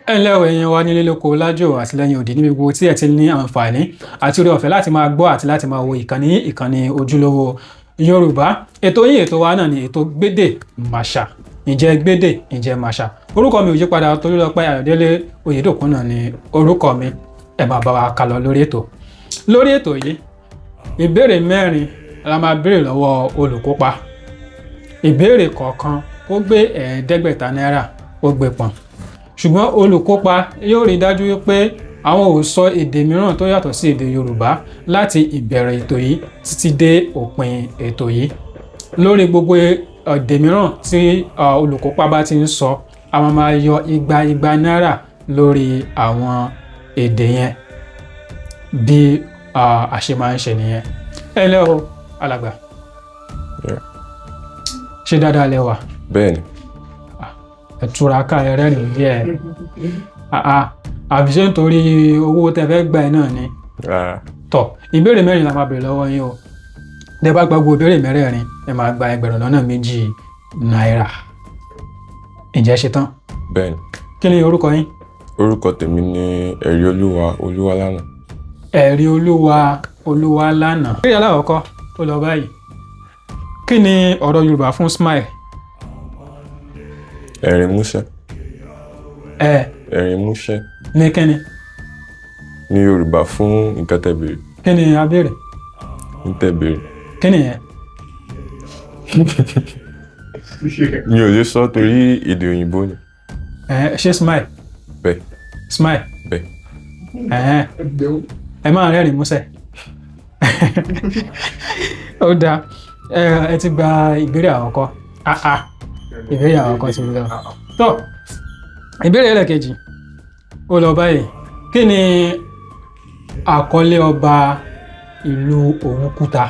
Ẹ ǹlẹ́ o ẹ̀yin wa nílé lóko lájò àti lẹ́yìn odi níbi gbogbo tí ẹ ti ní àǹfààní àti oore ọ̀fẹ́ láti máa gbọ́ àti láti máa wo ìkànnì ojúlówó Yorùbá. Ètò yín ètò wa náà ni ètò Gbédè Màṣà. Ǹjẹ́ Gbédè ǹjẹ́ Màṣà. Orúkọ mi ò yí padà, Tolúlọpẹ́ Ayọ̀délé Oyèdòkun náà ni orúkọ mi. Ẹ máa bá wa kálọ lórí ètò. Lórí ètò yìí, ìbéèrè 4 la máa béèrè lọ́wọ́ olùkópa. Ìbéèrè kọ̀ọ̀kan ó gbé náírà ó gbé pọ̀n. Ṣùgbọ́n olùkópa yóò rí dájú wípé àwọn ò sọ èdè mìíràn tó yàtọ̀ sí èdè Yorùbá láti ìbẹ̀rẹ̀ ètò yìí títí dé òpin ètò yìí. Lórí gbogbo èdè mìíràn tí olùkópa bá ti ń sọ, a máa yọ igba náírà lórí àwọn èdè yẹn bí a ṣe máa ń ṣe nìyẹn. Ẹ ǹlẹ́ o alàgbà. Ṣé dáadáa lẹ wà? Bẹ́ẹ̀ni. Ẹ̀túraká ẹrẹ́rìn bí ẹ àbí ṣé nítorí owó tẹ́ fẹ́ gbà ẹ náà ni. Tọ́ ìbéèrè 4 la máa bèèrè lọ́wọ́ yín o. Tẹ́ bá gba gbogbo ìbéèrè 4 ẹ máa gba $2,000 náírà. Ǹjẹ́ ṣe tán? Bẹ́ẹ̀ni. Kí ni orúkọ yín? Orúkọ tèmi ni Ẹ̀ríolúwa Olúwalánà. Ẹ̀ríolúwa Olúwalánà. Ìbéèrè alákọ̀ọ́kọ́ tó lọ báyìí. Kí ni ọ̀rọ̀ Yorùbá fún smile? Ẹ̀rín músẹ́. Ẹ̀rín músẹ́. Ní kíni? Ní Yorùbá fún nǹkan tẹ́ béèrè. Kí ni a béèrè? Ní tẹ́ béèrè. Kí ni yẹn? Mi ò lè sọ torí èdè òyìnbó ni. Ṣé smile? Bẹ́ẹ̀. Smile? Bẹ́ẹ̀. Ẹ máa rẹ́rìn músẹ́. Ó dáa. Ẹ ti gba ìbéèrè àkọ́kọ́. Ìbéèrè àkọ́kọ́ ti lọ. Tọ́ ìbéèrè ẹlẹ́kejì ó lọ báyìí. Kí ni àkọlé ọba ìlú Òwúkúta?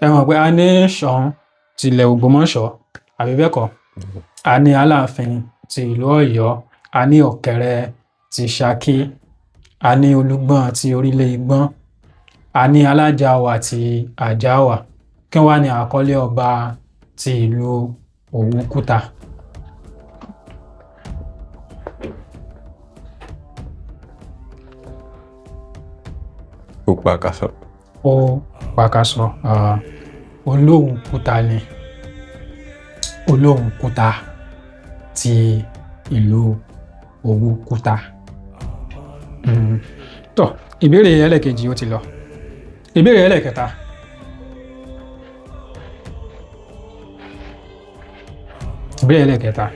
Ẹ mọ̀ pé a ní Ṣọ̀ún ti ilẹ̀ Ògbómọ̀ṣọ́ àbí bẹ́ẹ̀ kọ́? A ní Aláàfin ti ìlú Ọ̀yọ́, a ní Ọ̀kẹ́rẹ́ ti Ṣakí, a ní Olúgbọ̀n ti orílẹ̀ Igbọ́n, a ní Alájàwà ti Àjáwà. Kí wá ní àkọlé ọba ti ìlú Òwúkúta? Ó pàkàṣọ. Ó pàkàṣọ. Olóhùnkúta ni. Olóhùnkúta ti ìlú Òwúkúta. Tọ́ ìbéèrè ẹlẹ́kejì ó ti lọ. Ìbéèrè ẹlẹ́kẹta. Ìbéèrè ẹlẹ́kẹta.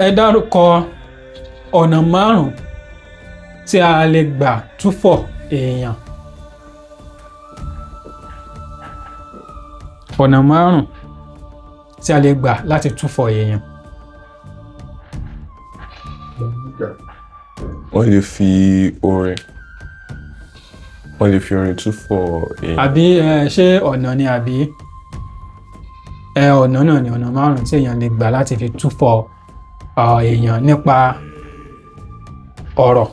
Ẹ dárúkọ ọ̀nà 5 tí a lè gbà túfọ̀ èèyàn. Ọ̀nà 5 tí a lè gbà láti túfọ̀ èèyàn. Wọ́n lè fi orin túfọ̀ èèyàn. Àbí ṣé ọ̀nà ni àbí ọ̀nà náà ni ọ̀nà 5 tí èèyàn lè gbà láti fi túfọ̀ èèyàn nípa ọ̀rọ̀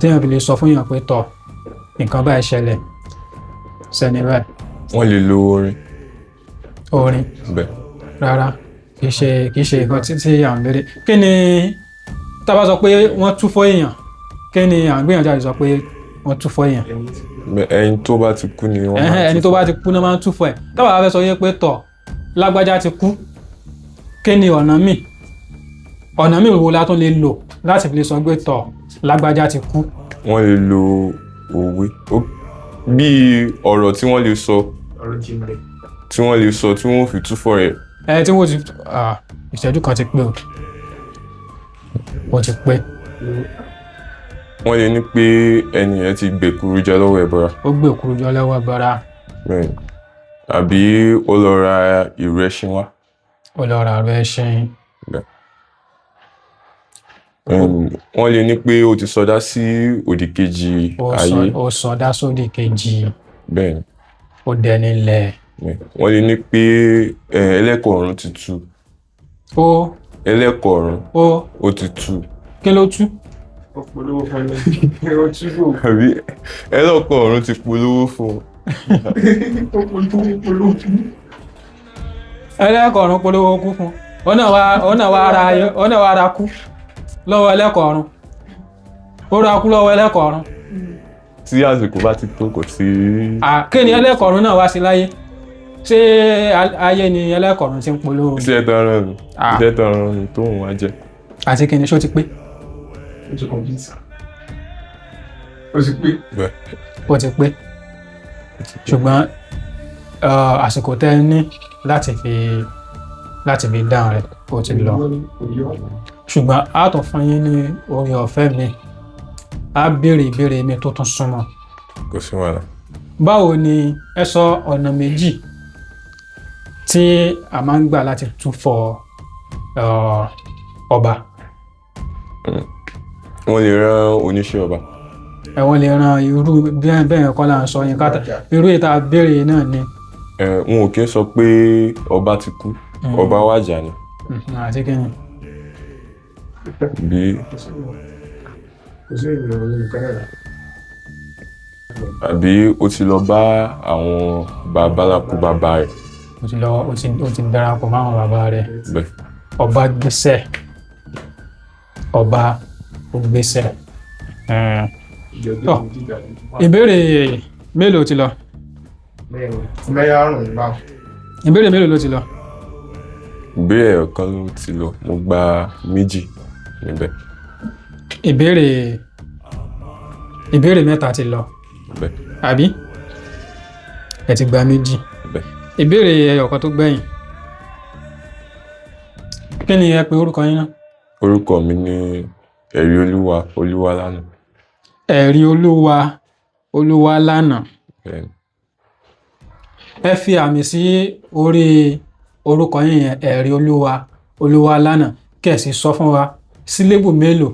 tí èèyàn fi lè sọ fún èèyàn pé tọ̀ nǹkan báyìí ṣẹlẹ̀ sẹ́ni báyìí. Wọ́n lè lo orin. Orin? Bẹ́ẹ̀. Rárá kìí ṣe nǹkan tí à ń béèrè. Kí ni tá bá sọ pé wọ́n túfọ̀ èèyàn, kí ni à ń gbìyànjú àti sọ pé wọ́n túfọ̀ èèyàn? Ẹni tó bá ti kú ni wọ́n máa ń túfọ̀. Ẹni tó bá ti kú náà máa ń túfọ̀ ẹ̀. Tá bá fẹ́ sọ yé pé tọ̀ lágbájá ti kú, kí ni ọ̀nà míì wo la tún lè lò láti fi lè sọ pé tọ̀ lágbájá ti kú? Wọ́n lè lo òwe bí ọ̀rọ̀ tí wọ́n lè sọ tí wọ́n fi túfọ̀ rẹ̀. Tí wọ́n ti ìṣẹ́jú kan ti pé ó ti pé. Wọ́n lè ní pé ẹni yẹn ti gbèkúrú jẹ lọ́wọ́ ẹbọra. Ó gbèkúrú jẹ lọ́wọ́ ẹbọra. Bẹ́ẹ̀ni. Àbí ó lọ ra ìrù ẹṣin wá. Ó lọ ra ìrù ẹṣin. Wọ́n lè ní pé ó ti sọdá sí òdì kejì ayé. Ó sọdá sódì kejì. Bẹ́ẹ̀ni. Ó dẹni lẹ̀. Wọ́n lè ní pé ẹlẹ́kọ̀ ọ̀run ti tú. Ẹlẹ́kọ̀ ọ̀run ó ti tú. Kí ló tú? Àbí ẹlẹ́kọ̀ ọ̀run ti polówó fún. ẹlẹ́kọ̀ọ́rùn polówó kú fún ọ̀nà wa ara kú lọ́wọ́ ẹlẹ́kọ̀ọ́rùn ó ra kú lọ́wọ́ ẹlẹ́kọ̀ọ́rùn. tí àsìkò bá ti tó kò sí. kí ni ẹlẹ́kọ̀ọ́rùn náà wá sí láyé ṣé ayé ni ẹlẹ́kọ̀ọ́rùn ti ń polówó. iṣẹ́ tó rán mi iṣẹ́ tó rán mi tó ń wá jẹ. àti kí ni ṣó ti pé. ó ti complete. ó ti pé. bẹ́ẹ̀ ó ti pé ṣùgbọ́n àsìkò tẹ́ ní láti fi dáhùn rẹ̀ ó ti lọ ṣùgbọ́n a tún fún yín ní oore ọ̀fẹ́ mi a béèrè ìbéèrè mi tó tún súnmọ́. kò sí wàhálà. báwo ni ẹ sọ ọ̀nà méjì tí a máa ń gbà láti túfọ̀ ọba. wọ́n lè rán oníṣẹ́ ọba. ẹ̀wọ̀n lè ran irú bẹ́ẹ̀ kọ́ là ń sọ yín káàtà irú ìta béèrè náà ni. wọn ò kí ń sọ pé ọba ti kú ọba wàjà ni. àti kí ni. bí. kò sí ìrìnà ní Canada. àbí ó ti lọ bá àwọn babaláku bàbá rẹ̀. ó ti darapọ̀ mọ́ àwọn bàbá rẹ̀. bẹ́ẹ̀. ọba gbéṣẹ́ ọba ó gbéṣẹ́. ìbéèrè mélòó ti lọ. ìbéèrè mélòó ló ti lọ. ìbéèrè ọ̀kan ló ti lọ mo gba méjì níbẹ̀. ìbéèrè mẹ́ta ti lọ. bẹ́ẹ̀. àbí ẹ ti gba méjì. bẹ́ẹ̀. ìbéèrè ẹyọ̀kan tó gbẹ̀yìn kí ni ẹ pè orúkọ yín náà. orúkọ mi ni ẹ̀rí olúwa olúwalánà. ẹ̀rí olúwa olúwalánà. bẹ́ẹ̀. ẹ fi àmì sí orí orúkọ yín yẹn ẹ̀rí olúwa olúwalánà kẹ̀sì sọ fún wa sílébù mélòó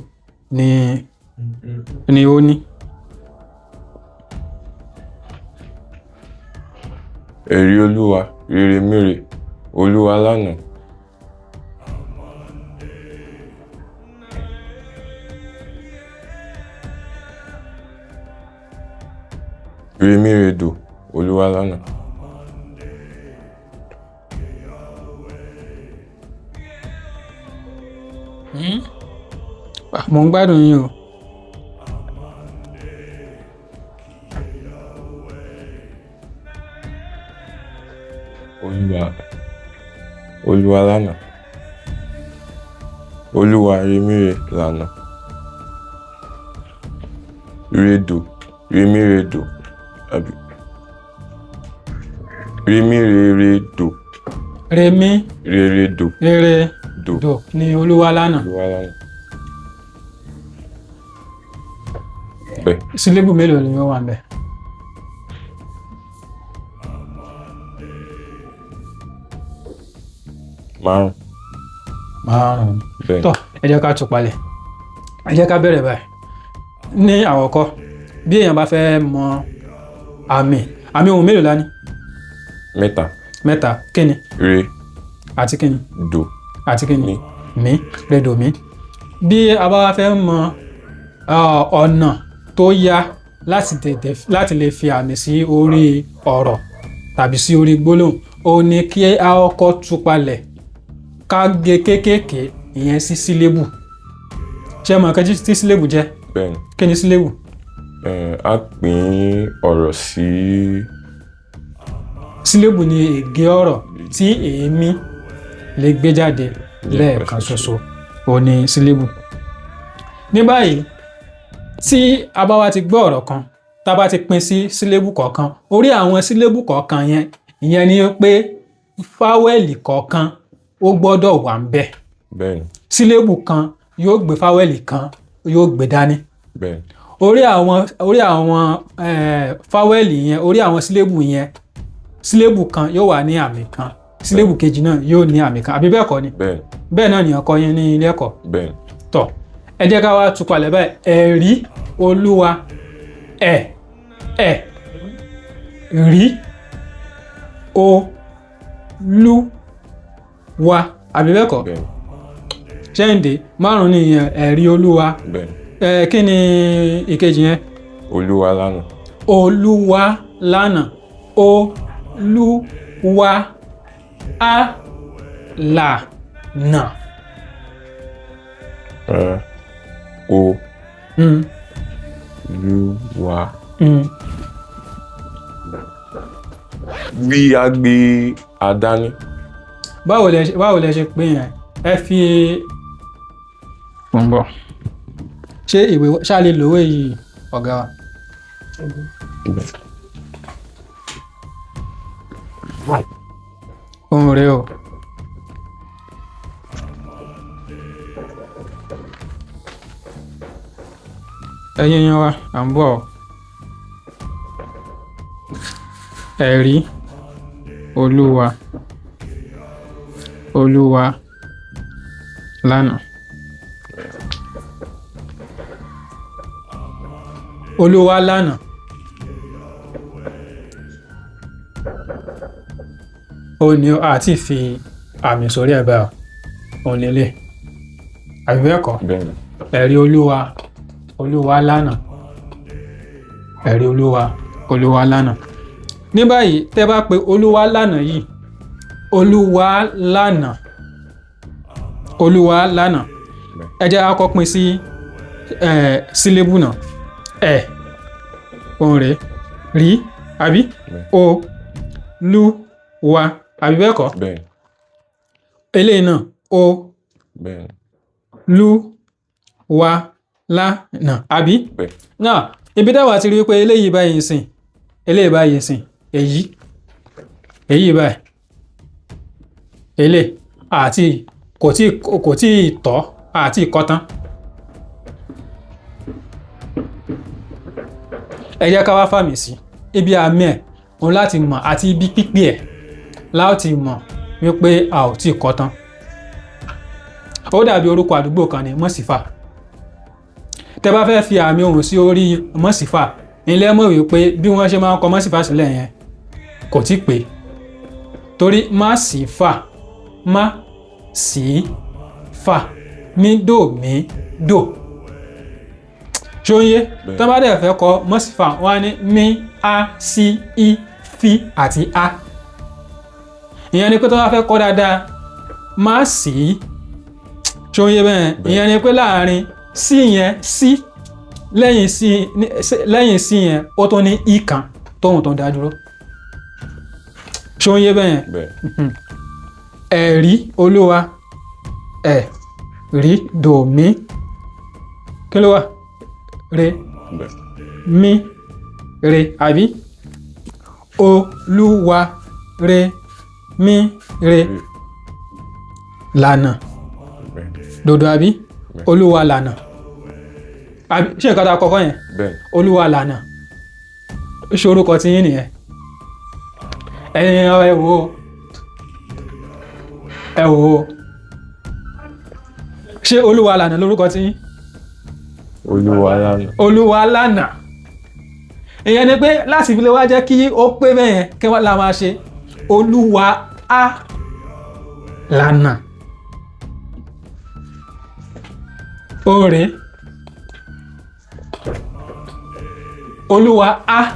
ni ó ní. ẹ̀rí olúwa rere mére olúwalánà. Rèmíredò olúwalánà. mo ń gbádùn yín o. olúwalánà. olúwa rèmíre lánà. rèmíredò àbí rèmíreredò. reredò. reredò ni olúwalánà. olúwalánà. bẹ́ẹ̀. sílébù mélòó ni ó wà ńbẹ̀. márùn-ún. bẹ́ẹ̀. tọ́ ẹ jẹ́ ká tún palẹ̀ ẹ jẹ́ ká bẹ̀rẹ̀ báyìí ní àkọ́kọ́ bí èèyàn bá fẹ́ mọ àmì ohun mélòó la ní. mẹ́ta. kíni. re. àti kíni. do. àti kíni. mi. mi re do mi. bí a bá wá fẹ́ mọ ọ̀nà tó yá láti lè fi àmì sí orí ọ̀rọ̀ tàbí sí orí gbólóhùn ó ní kí a kọ́kọ́ tú palẹ̀ ká gé kéékèèké ìyẹn sí sílébù. ṣé mọ̀ nǹkan tí sílébù jẹ́. bẹ́ẹ̀ni. kí ni sílébù. a pín ọ̀rọ̀ sí. sílébù ni ègé ọ̀rọ̀ tí èémí lè gbé jáde lẹ́ẹ̀kan ṣoṣo ó ní sílébù. ní báyìí tí a bá wá ti gbọ́ ọ̀rọ̀ kan tá a bá ti pín sí sílébù kọ̀ọ̀kan orí àwọn sílébù kọ̀ọ̀kan ìyẹn ni pé fáwẹ́lì kọ̀ọ̀kan ó gbọ́dọ̀ wà ń bẹ̀. bẹ́ẹ̀ni. sílébù kan yóò gbé fáwẹ́lì kan yóò gbé dání. bẹ́ẹ̀ni. orí àwọn fáwẹ́lì yẹn orí àwọn sílébù yẹn sílébù kan yóò wà ní àmì kan sílébù kejì náà yóò ní àmì kan àbí bẹ́ẹ̀ kọ́ ni. bẹ́ẹ̀ni. bẹ́ẹ̀ náà nìyẹn kọ́ yín ní ilé ẹ̀kọ́. bẹ́ẹ̀ni. tọ́ ẹ jẹ́ ká wá tú palẹ̀ báyìí ẹ̀rí olúwa rí olúwa àbí bẹ́ẹ̀ kọ́. bẹ́ẹ̀ni. ṣẹ́ǹdé márùn-ún nìyẹn ẹ̀rí olúwa. bẹ́ẹ̀ni. kí ni ìkejì yẹn. olúwalánà. olúwalánà Olúwa á lànà. Olúwa. Rí á gbé adání. Báwo lẹ ṣe pé yẹn? Ẹ fi bọ̀. Ṣé ìwé ṣá lè lòwe yìí ọ̀gá wa? Ohun rẹ̀ o. Ẹ̀yin yẹn wa, à ń bọ̀. Ẹ̀rí Olúwa lánàá. Olúwa lánàá. Ó ní àti fi àmì sórí ẹ̀ báyìí. Òun lélẹ̀. Àbí bẹ́ẹ̀ kọ́? Bẹ́ẹ̀ni. Ẹ̀rí Olúwa lánàá. Ẹ̀rí Olúwa lánàá. Ní báyìí tẹ́ bá pe Olúwa lánàá yìí, Olúwa lánàá. Ẹ jẹ́ á kọ́kọ́ pín sí sílébù náà. Ohun rẹ̀ rí àbí Olúwa àbí bẹ́ẹ̀ kọ́? Bẹ́ẹ̀ni. Eléyìí náà Bẹ́ẹ̀ni. Olúwa lánàá àbí? Bẹ́ẹ̀ni. Náà ibi táwa ti rí pé eléyìí báyìí sìn, èyí báyìí, èlé àti kò tí tọ́ àti ìkọ́tán. Ẹ jẹ́ ká wá fàmì sí ibi àmì ẹ̀ òun láti mọ̀ àti ibi pípé ẹ̀ láti mọ̀ wípé a ò tí kọ́tán. Ó dàbí orúkọ àdúgbò kan ní Mọ́sífà. Tẹ́ bá fẹ́ fi àmì ohùn sí orí Mọ́sífà, ilé mọ̀ wípé bí wọ́n ṣe máa ń kọ Mọ́sífà sílẹ̀ yẹn kò tí pé, torí Másífà mí dò mí dò. Ṣóyé tó bá dẹ̀ fẹ́ kọ Mọ́sífà wọ́n á ní mí á sí í fi àti á. Ìyẹn ni pé tó bá fẹ́ kọ dáadáa má sí. Ṣóyé bẹ́ẹ̀ ìyẹn ni pé láàrin sí yẹn sí lẹ́yìn sí yẹn ó tó ní í kan tóhun tó ń dá dúró. Ṣóyé bẹ́ẹ̀ ẹ̀rí Olúwa ẹ̀rí dò mí kí ló wà re mí re àbí Olúwa re mí re lànà dòdò àbí Olúwa lànà àbí ṣé nǹkan tá a kọ́kọ́ yẹn Olúwa lànà ṣe orúkọ tí yín nìyẹn. Ẹ̀yin ẹ wò ṣé Olúwa lànà lórúkọ tí yín? Olúwa lànà. Ìyẹn ni pé láti fi lè wá jẹ́ kí ó pé bẹ́yẹn kí wọ́n la máa ṣe Olúwa á lànà. Oore Olúwa á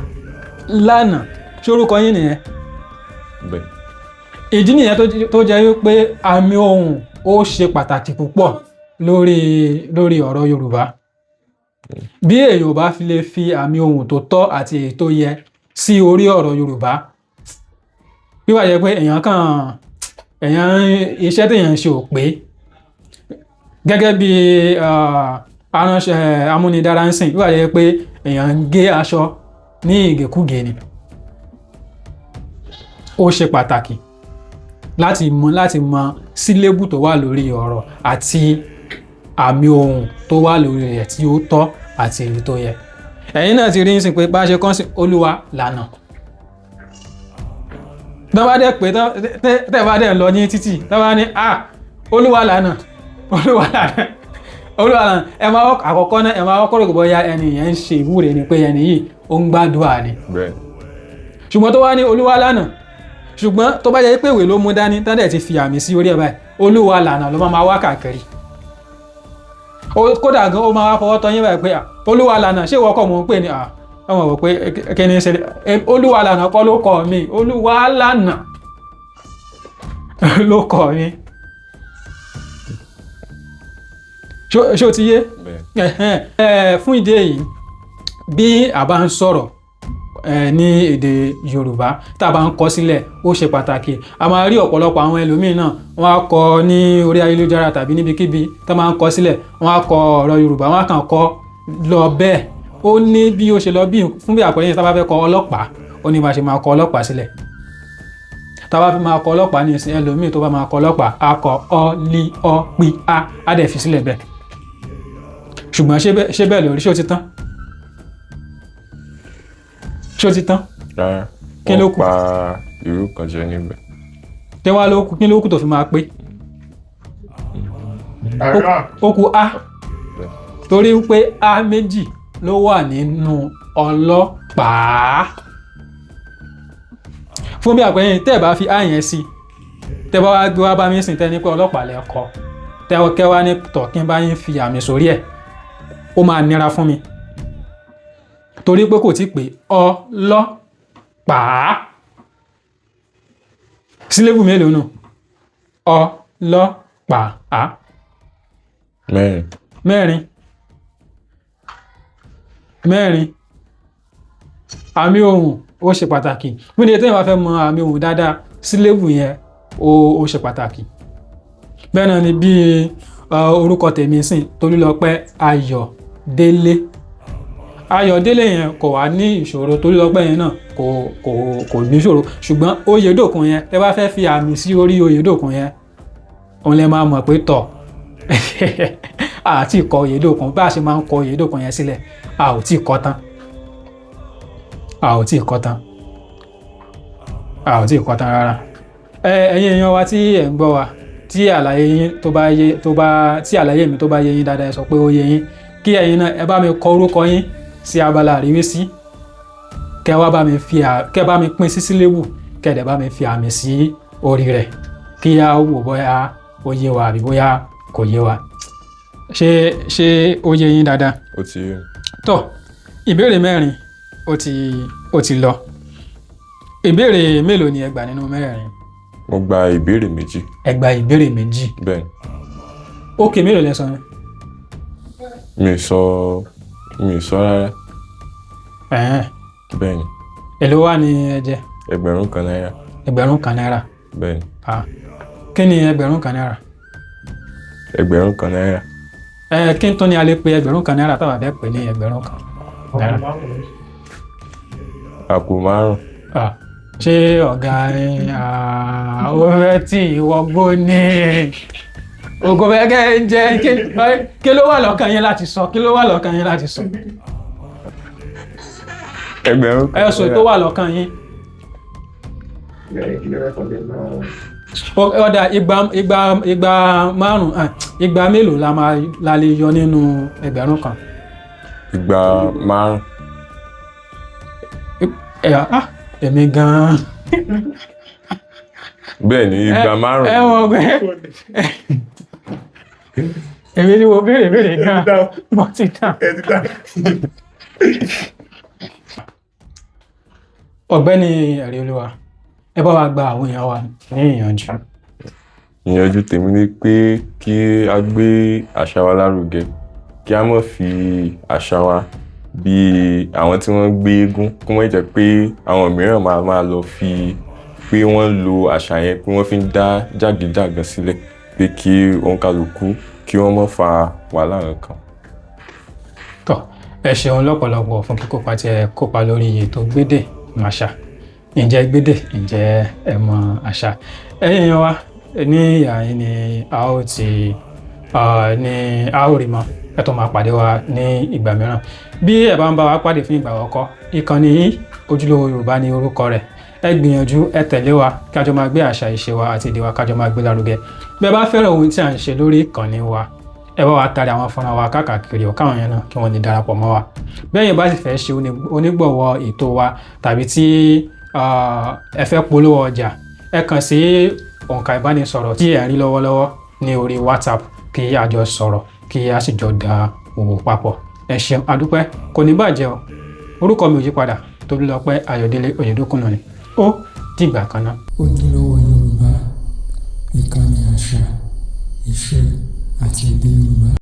lànà ṣé orúkọ yín nìyẹn? Ìdí nìyẹn tó jẹ́ wípé àmì ohùn ó ṣe pàtàkì púpọ̀ lórí ọ̀rọ̀ Yorùbá. Bí èèyàn ò bá fi lè fi àmì ohùn tó tọ́ àti èyí tó yẹ sí orí ọ̀rọ̀ Yorùbá, bí wà jẹ́ pé iṣẹ́ téèyàn ń ṣe ò pé. Gẹ́gẹ́ bí aránṣẹ́ amúnidára ń sìn, bí wà jẹ́ pé èèyàn ń gé aṣọ ní ìgékúgé ni. Ó ṣe pàtàkì láti mọ sílébù tó wà lórí ọ̀rọ̀ àti àmì ohùn tó wà lórí rẹ̀ tí ó tọ́ àti èyí tó yẹ. Ẹ̀yin náà ti rí nísìn pé bá ṣe kàn sí Olúwa lànà. Tọ́ bá dẹ̀ pé tẹ́ bá dẹ̀ lọ ní títì tọ́ bá ní Olúwa lànà ẹ máa àkọ́kọ́ náà ẹ máa kọ́kọ́ rò bóyá ẹni yẹn ń ṣe ìwúre ni pé ẹni yìí ó ń gbàdúrà ni. Ṣùgbọ́n tó wá ní Olúwa lànà, ṣùgbọ́n tó bá jẹ́ pé ìwé ló mú dání tán dẹ̀ ti fi àmì sí orí ẹ̀ báyìí Olúwa lànà ló máa wá káàkiri. Kódà gan ó máa wá fọwọ́ tọ́ yín báyìí pé Olúwa lànà ṣé ìwọ kọ́ mọ̀ ń pè ní ọmọ wò pé kí ni ṣe olúwa lànà kọ́ ló kọ́ mi olúwa lànà ló kọ́ mi ṣó ti yé fún ìdí èyí bí a bá ń sọ̀rọ̀ ní èdè Yorùbá tá a bá ń kọ sílẹ̀ ó ṣe pàtàkì a máa rí ọ̀pọ̀lọpọ̀ àwọn ẹlòmíín náà wọ́n á kọ ní orí ayélujára tàbí níbikíbi tá a máa ń kọ sílẹ̀ wọ́n á kọ ọ̀rọ̀ Yorùbá wọ́n á kàn kọ lọ bẹ́ẹ̀ ó ní bí ó ṣe lọ bí fún bí àpẹẹrẹ yẹn tá a bá fẹ́ kọ ọlọ́pàá ó ní bá ṣe máa kọ ọlọ́pàá sílẹ̀ tá a bá fi máa kọ ọlọ́pàá ní ìsìn ẹlòmíín tó bá máa kọ ọlọ́pàá á kọ ọ lí ọ pí á dẹ̀ fi sílẹ̀ bẹ́ẹ̀ ṣùgbọ́n ṣé bẹ́ẹ̀ lórí ṣé ó ti tán ṣé ó ti tán. rárá kí ló wọ́n kù pa irú kan jẹ níbẹ̀. tẹ́wá ló kù kí ló kù tó fi máa pé ó kù a torí pé a méjì ló wà nínú ọlọ́pàá fún bí àpẹẹrẹ tẹ́ ẹ̀ bá fi a yẹn sí tẹ́ bá wá gbé wá bá mi sìn tẹ́ ní pé ọlọ́pàá lẹ kọ tẹ́wọ́ wá ní tọ̀kín bá yín fi àmì sórí ẹ̀ ó máa nira fún mi torí pé kò tí pé ọlọ́pàá sílébù mélòó nù ọlọ́pàá mẹ́rin àmì ohùn ó ṣe pàtàkì fún ní tẹ́yìn wá fẹ́ mọ àmì ohùn dáadáa sílébù yẹn ó ṣe pàtàkì bẹ́ẹ̀ náà ni bí orúkọ tèmi sìn Tolúlọpẹ́ Ayọ̀délé yẹn kò wá ní ìṣòro Tolúlọpẹ́ yẹn náà kò ní ìṣòro ṣùgbọ́n Oyèdòkun yẹn tẹ́ bá fẹ́ fi àmì sí orí Oyèdòkun yẹn òun lè máa mọ̀ pé tọ̀ àti ìkọ Oyèdòkun bá a ṣe máa ń kọ Oyèdòkun yẹn sílẹ̀ a ò tí ì kọ tán rárá ẹ̀yin èèyàn wa tí ẹ̀ ń gbọ́ wa tí àlàyé yín tí àlàyé mi tó bá yé yín dáadáa ẹ sọ pé ó yé yín kí ẹ̀yin náà ẹ bá mi kọ orúkọ yín sí abala àríwísí kẹ́ bá mi pín sí sílébù kẹ́ dẹ̀ bá mi fi àmì sí orí rẹ̀ kí a wò bóyá ó yé wa àbí bóyá kò yé wa ṣé ó yé yín dáadáa. ó ti yé. tó ìbéèrè mẹ́rin ó ti lọ ìbéèrè mélòó ni ẹ gbà nínú mẹ́rẹ̀ẹ̀rin. mo gba ìbéèrè méjì. ẹ gba ìbéèrè méjì. bẹ́ẹ̀ni. ókè mélòó lẹ sọ ni. mi sọ rárá. bẹ́ẹ̀ni. èló wà ní ẹ jẹ. ẹgbẹ̀rún kan náírà. ẹgbẹ̀rún kan náírà. bẹ́ẹ̀ni. kí ni ẹgbẹ̀rún kan náírà. ẹgbẹ̀rún kan náírà. kí n tó ní a lè pe ẹgbẹ̀rún kan náírà táwa fẹ́ pè ní ẹgbẹ̀rún kan náírà. àpò márùn. ṣé ọ̀gá ó fẹ́ tí ìwọ́gbó ní ògùn fẹ́kẹ́ jẹ́ kí ló wà lọ́kàn yín láti sọ ẹgbẹ̀rún kan náírà. ẹ̀sùn tó wà lọ́kàn yín. ọ̀dà igba márùn-ún igba mélòó la lè yọ nínú ẹgbẹ̀rún kan. igba márùn. èmi gan-an. bẹ́ẹ̀ ni igba márùn. ẹ wọ ọgbẹ́ èmi ni mo béèrè gan-an bọ́ ti tàn. ọ̀gbẹ́ni Ẹ̀ríolúwa ẹ bá wa gba àwọn èèyàn wa ní ìyànjú. ìyànjú tèmi ni pé kí a gbé àṣà wa lárugẹ kí a má fi àṣà wa bí àwọn tí wọ́n gbé eégún kó má jẹ́ pé àwọn mìíràn máa lọ fi pé wọ́n lo àṣà yẹn pé wọ́n fi ń dá jàgídíjàgan sílẹ̀ pé kí òǹkàlùkù kí wọ́n má fa wàhálà kan. tọ́ ẹ ṣeun lọ́pọ̀lọpọ̀ fún kíkópa tí ẹ kópa lórí ètò Gbédè Màṣà ǹjẹ́ Gbédè ǹjẹ́ ẹ mọ àṣà ẹ̀yin èèyàn wa ní ìhà yín ni a ó rí mọ́ ẹ tó máa pàdé wa ní ìgbà mìíràn bí ẹ bá ń bá wa pàdé fún ìgbà àkọ́kọ́ ìkànnì yìí Ojúlówó Yorùbá ní orúkọ rẹ̀ ẹ gbìyànjú ẹ tẹ̀lé wa kí a jọ máa gbé àṣà ìṣe wa àti èdè wa ká jọ máa gbé lárugẹ bí ẹ bá fẹ́ràn ohun tí à ń ṣe lórí ìkànnì wa ẹ bá wa tari àwọn fọ́nrán wa káàkiri ọ̀ káwọn yẹn náà kí wọ́n lè darapọ̀ mọ́ wa bẹ́ẹ̀ bá sì fẹ́ ṣe onígbọ̀wọ́ ètò wa tàbí tí ẹ fẹ́ polówó ọjà ẹ kàn sí òǹkà ìbánisọ̀rọ̀ tí ẹ ń rí lọ́wọ́lọ́wọ́ ní orí WhatsApp kí a jọ sọ̀rọ̀ kí a sì jọ da òwò papọ̀ ẹ ṣeun adúpẹ́ kò ní bàjẹ́ o orúkọ mi ò yí padà, Tolúlọpẹ́ Ayọ̀délé Oyèdókùnà ni. Ó dìgbà kan náà. Ojúlówó Yorùbá, ìkànnì àṣà, ìṣe àti èdè Yorùbá.